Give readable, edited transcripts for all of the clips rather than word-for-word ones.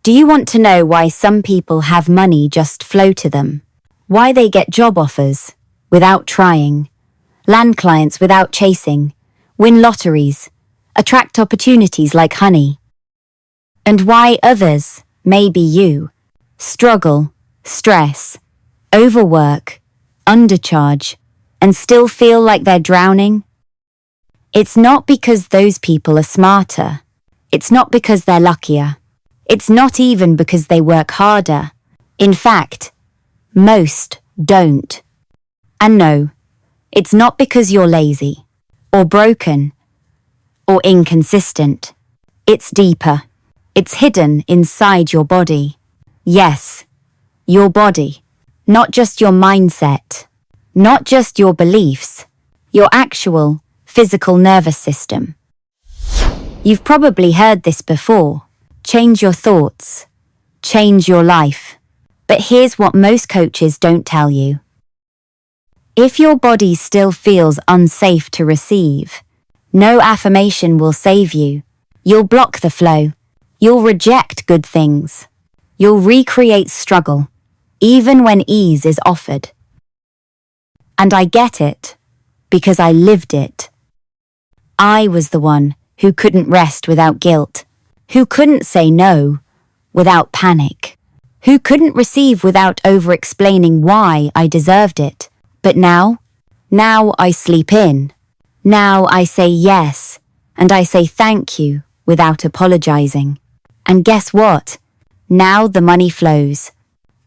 Do you want to know why some people have money just flow to them? Why they get job offers without trying, land clients without chasing, win lotteries, attract opportunities like honey? And why others, maybe you, struggle, stress, overwork, undercharge, and still feel like they're drowning? It's not because those people are smarter. It's not because they're luckier. It's not even because they work harder. In fact, most don't. And no, it's not because you're lazy, or broken, or inconsistent. It's deeper. It's hidden inside your body. Yes, your body. Not just your mindset. Not just your beliefs. Your actual physical nervous system. You've probably heard this before. Change your thoughts. Change your life. But here's what most coaches don't tell you. If your body still feels unsafe to receive, no affirmation will save you. You'll block the flow. You'll reject good things. You'll recreate struggle, even when ease is offered. And I get it, because I lived it. I was the one who couldn't rest without guilt, who couldn't say no without panic, who couldn't receive without over-explaining why I deserved it. But now I sleep in. Now I say yes, and I say thank you without apologizing. And guess what? Now the money flows.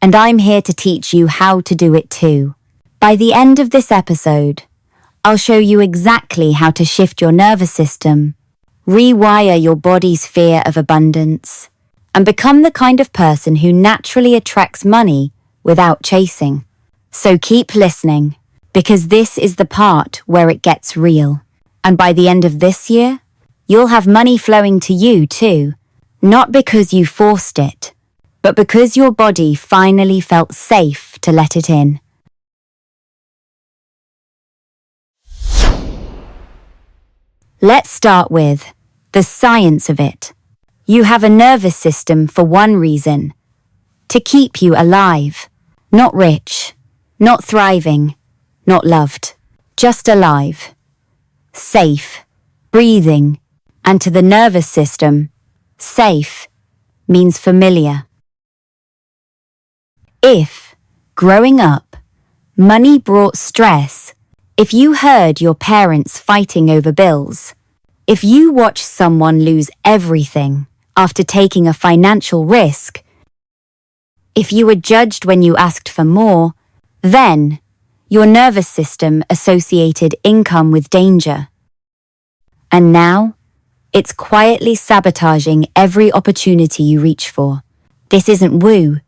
And I'm here to teach you how to do it too. By the end of this episode, I'll show you exactly how to shift your nervous system, rewire your body's fear of abundance, and become the kind of person who naturally attracts money without chasing. So keep listening, because this is the part where it gets real. And by the end of this year, you'll have money flowing to you too, not because you forced it, but because your body finally felt safe to let it in. Let's start with the science of it. You have a nervous system for one reason: to keep you alive. Not rich, not thriving, not loved, just alive, safe, breathing. And to the nervous system, safe means familiar. If, growing up, money brought stress, if you heard your parents fighting over bills, if you watched someone lose everything after taking a financial risk, if you were judged when you asked for more, then your nervous system associated income with danger. And now, it's quietly sabotaging every opportunity you reach for. This isn't woo.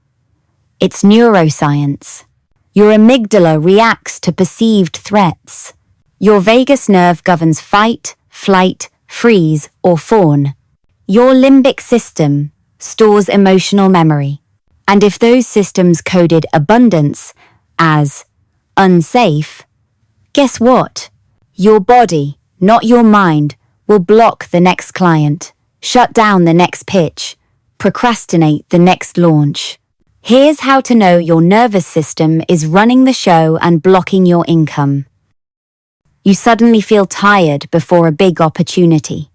It's neuroscience. Your amygdala reacts to perceived threats. Your vagus nerve governs fight, flight, freeze, or fawn. Your limbic system stores emotional memory. And if those systems coded abundance as unsafe, guess what? Your body, not your mind, will block the next client, shut down the next pitch, procrastinate the next launch. Here's how to know your nervous system is running the show and blocking your income. You suddenly feel tired before a big opportunity.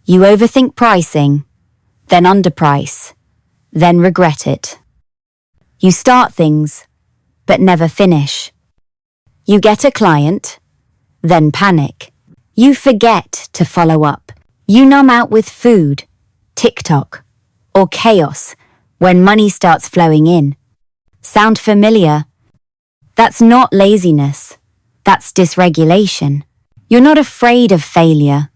You overthink pricing, then underprice, then regret it. You start things, but never finish. You get a client, then panic. You forget to follow up. You numb out with food, TikTok, or chaos when money starts flowing in. Sound familiar? That's not laziness. That's dysregulation. You're not afraid of failure.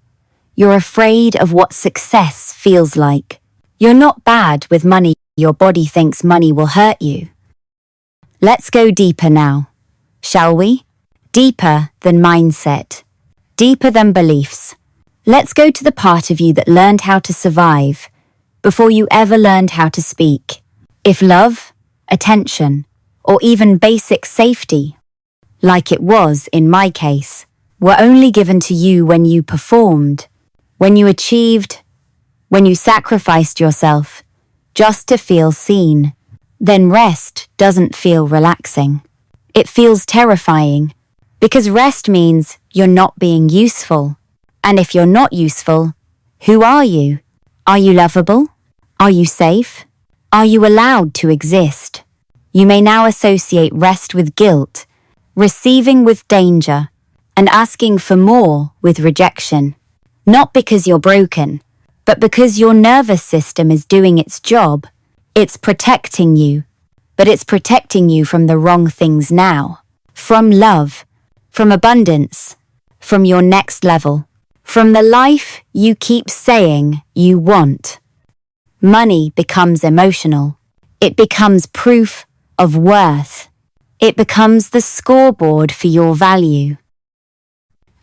You're afraid of what success feels like. You're not bad with money. Your body thinks money will hurt you. Let's go deeper now, shall we? Deeper than mindset. Deeper than beliefs. Let's go to the part of you that learned how to survive before you ever learned how to speak. If love, attention, or even basic safety, like it was in my case, were only given to you when you performed, when you achieved, when you sacrificed yourself, just to feel seen. Then rest doesn't feel relaxing. It feels terrifying, because rest means you're not being useful. And if you're not useful, who are you? Are you lovable? Are you safe? Are you allowed to exist? You may now associate rest with guilt, receiving with danger, and asking for more with rejection. Not because you're broken, but because your nervous system is doing its job. It's protecting you, but it's protecting you from the wrong things now. From love, from abundance, from your next level, from the life you keep saying you want. Money becomes emotional. It becomes proof of worth. It becomes the scoreboard for your value.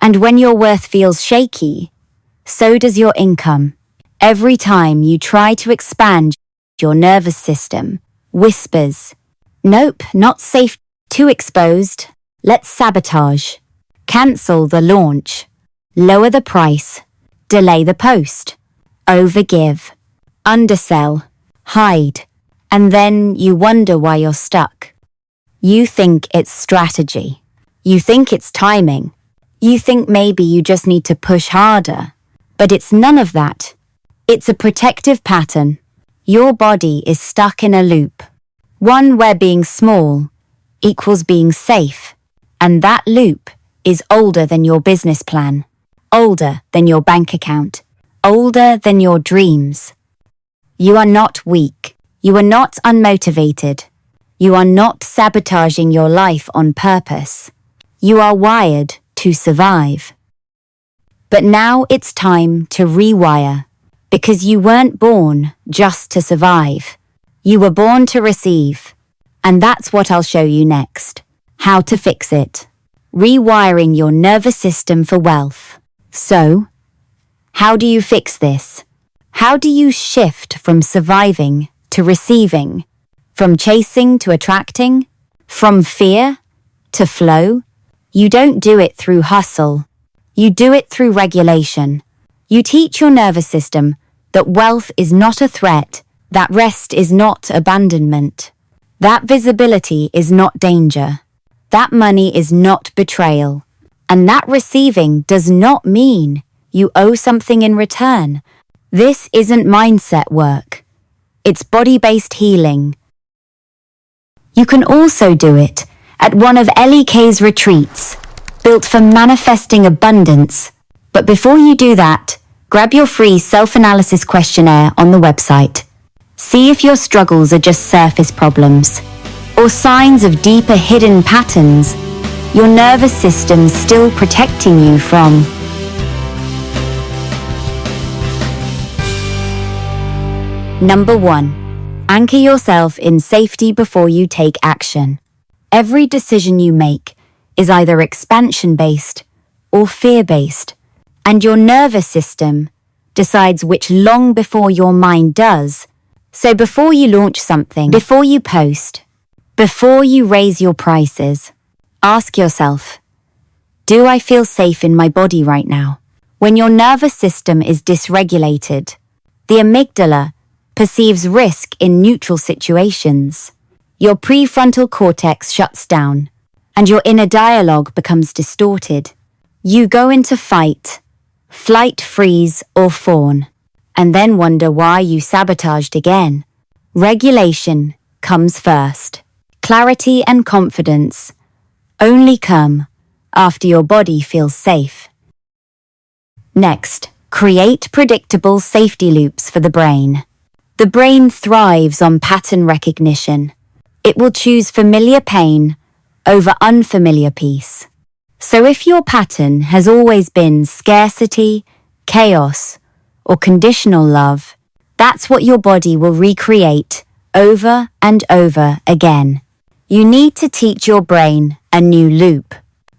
And when your worth feels shaky, so does your income. Every time you try to expand, your nervous system whispers, "Nope, not safe, too exposed, let's sabotage, cancel the launch, lower the price, delay the post, overgive, undersell, hide," and then you wonder why you're stuck. You think it's strategy. You think it's timing. You think maybe you just need to push harder. But it's none of that. It's a protective pattern. Your body is stuck in a loop. One where being small equals being safe. And that loop is older than your business plan, older than your bank account, older than your dreams. You are not weak. You are not unmotivated. You are not sabotaging your life on purpose. You are wired to survive. But now it's time to rewire, because you weren't born just to survive. You were born to receive. And that's what I'll show you next. How to fix it. Rewiring your nervous system for wealth. So, how do you fix this? How do you shift from surviving to receiving? From chasing to attracting? From fear to flow? You don't do it through hustle. You do it through regulation. You teach your nervous system that wealth is not a threat, that rest is not abandonment, that visibility is not danger, that money is not betrayal, and that receiving does not mean you owe something in return. This isn't mindset work. It's body-based healing. You can also do it at one of LEK's retreats, built for manifesting abundance. But before you do that, grab your free self-analysis questionnaire on the website. See if your struggles are just surface problems, or signs of deeper hidden patterns your nervous system's still protecting you from. Number 1. Anchor yourself in safety before you take action. Every decision you make is either expansion-based or fear-based, and your nervous system decides which long before your mind does. So before you launch something, before you post, before you raise your prices, ask yourself, do I feel safe in my body right now? When your nervous system is dysregulated, the amygdala perceives risk in neutral situations. Your prefrontal cortex shuts down, and your inner dialogue becomes distorted. You go into fight, flight, freeze, or fawn, and then wonder why you sabotaged again. Regulation comes first. Clarity and confidence only come after your body feels safe. Next, create predictable safety loops for the brain. The brain thrives on pattern recognition. It will choose familiar pain over unfamiliar peace. So if your pattern has always been scarcity, chaos, or conditional love, that's what your body will recreate over and over again. You need to teach your brain a new loop.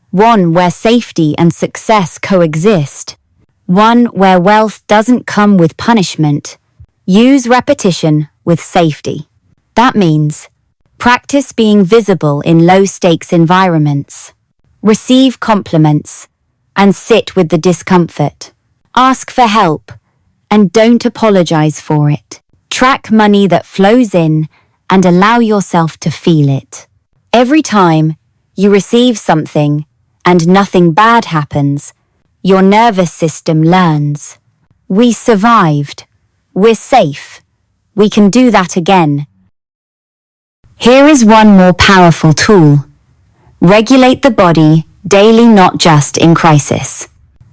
One where safety and success coexist. One where wealth doesn't come with punishment. Use repetition with safety. That means practice being visible in low-stakes environments. Receive compliments and sit with the discomfort. Ask for help and don't apologize for it. Track money that flows in and allow yourself to feel it. Every time you receive something and nothing bad happens, your nervous system learns. We survived. We're safe. We can do that again. Here is one more powerful tool. Regulate the body daily, not just in crisis.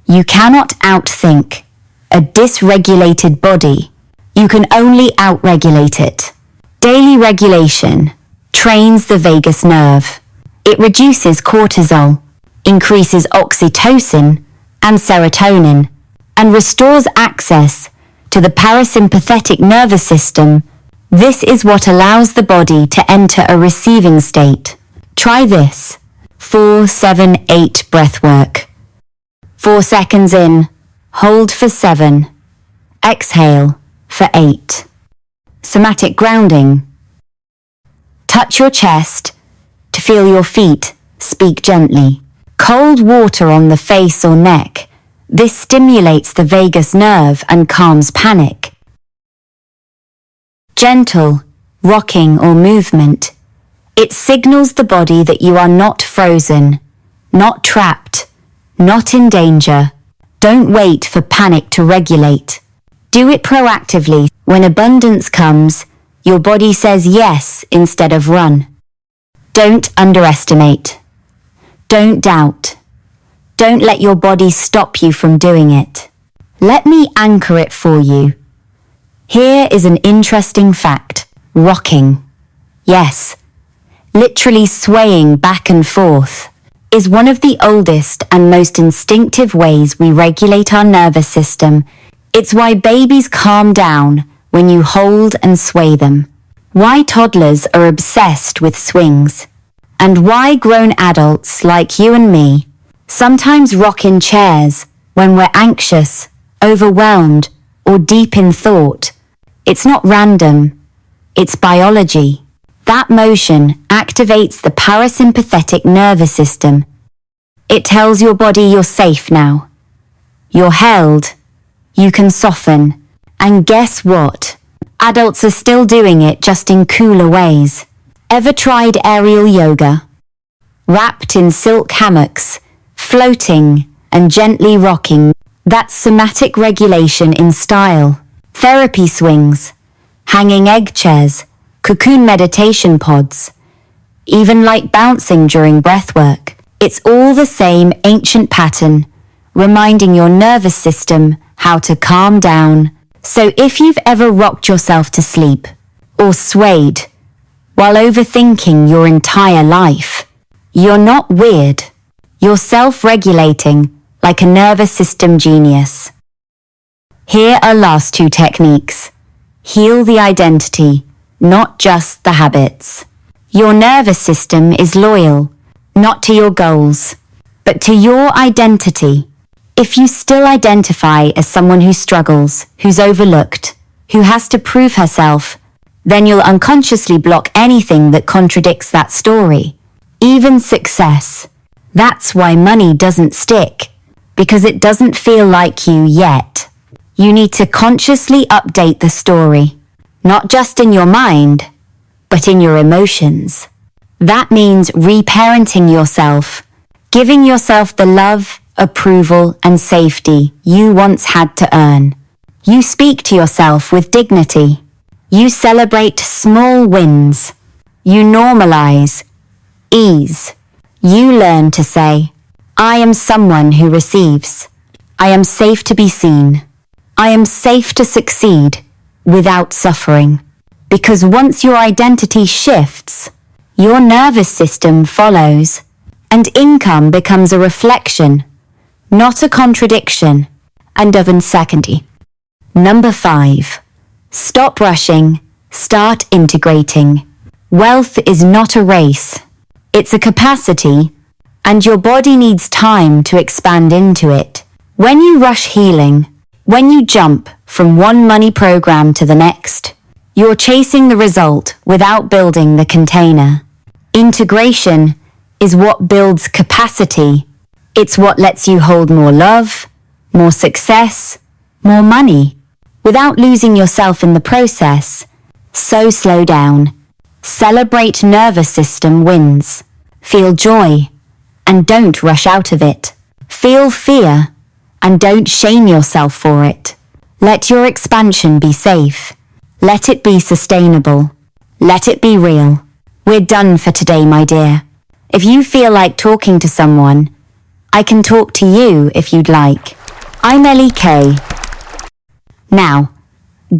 You cannot outthink a dysregulated body. You can only outregulate it. Daily regulation trains the vagus nerve. It reduces cortisol, increases oxytocin and serotonin, and restores access to the parasympathetic nervous system. This is what allows the body to enter a receiving state. Try this. 4-7-8 breath work. 4 seconds in, hold for 7. Exhale for 8. Somatic grounding. Touch your chest to feel your feet. Speak gently. Cold water on the face or neck. This stimulates the vagus nerve and calms panic. Gentle rocking or movement. It signals the body that you are not frozen, not trapped, not in danger. Don't wait for panic to regulate. Do it proactively. When abundance comes, your body says yes instead of run. Don't underestimate. Don't doubt. Don't let your body stop you from doing it. Let me anchor it for you. Here is an interesting fact. Rocking. Yes, literally swaying back and forth, is one of the oldest and most instinctive ways we regulate our nervous system. It's why babies calm down when you hold and sway them. Why toddlers are obsessed with swings. And why grown adults like you and me sometimes rock in chairs when we're anxious, overwhelmed, or deep in thought. It's not random. It's biology. That motion activates the parasympathetic nervous system. It tells your body you're safe now. You're held. You can soften. And guess what? Adults are still doing it, just in cooler ways. Ever tried aerial yoga? Wrapped in silk hammocks, floating and gently rocking. That's somatic regulation in style. Therapy swings, hanging egg chairs, cocoon meditation pods, even light bouncing during breathwork. It's all the same ancient pattern, reminding your nervous system how to calm down. So if you've ever rocked yourself to sleep or swayed while overthinking your entire life, you're not weird. You're self-regulating like a nervous system genius. Here are last 2 techniques. Heal the identity, not just the habits. Your nervous system is loyal, not to your goals, but to your identity. If you still identify as someone who struggles, who's overlooked, who has to prove herself, then you'll unconsciously block anything that contradicts that story, even success. That's why money doesn't stick, because it doesn't feel like you yet. You need to consciously update the story, not just in your mind, but in your emotions. That means reparenting yourself, giving yourself the love, approval, and safety you once had to earn. You speak to yourself with dignity. You celebrate small wins. You normalize ease. You learn to say, I am someone who receives. I am safe to be seen. I am safe to succeed without suffering. Because once your identity shifts, your nervous system follows, and income becomes a reflection, not a contradiction, and of uncertainty. Number 5. Stop rushing, start integrating. Wealth is not a race. It's a capacity, and your body needs time to expand into it. When you rush healing, when you jump from one money program to the next, you're chasing the result without building the container. Integration is what builds capacity. It's what lets you hold more love, more success, more money. without losing yourself in the process. So slow down. Celebrate nervous system wins. Feel joy, and don't rush out of it. Feel fear, and don't shame yourself for it. Let your expansion be safe. Let it be sustainable. Let it be real. We're done for today, my dear. If you feel like talking to someone, I can talk to you if you'd like. I'm Ellie Kay. Now,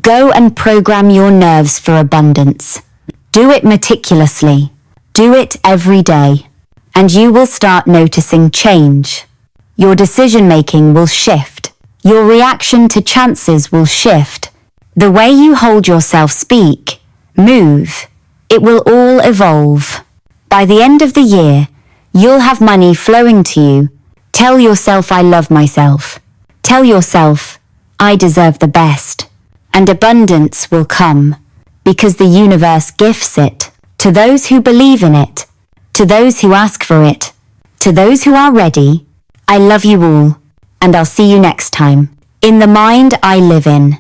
go and program your nerves for abundance. Do it meticulously. Do it every day. And you will start noticing change. Your decision-making will shift. Your reaction to chances will shift. The way you hold yourself speak, move, it will all evolve. By the end of the year, you'll have money flowing to you. Tell yourself I love myself. Tell yourself I deserve the best. And abundance will come, because the universe gifts it to those who believe in it, to those who ask for it, to those who are ready. I love you all, and I'll see you next time in the mind I live in.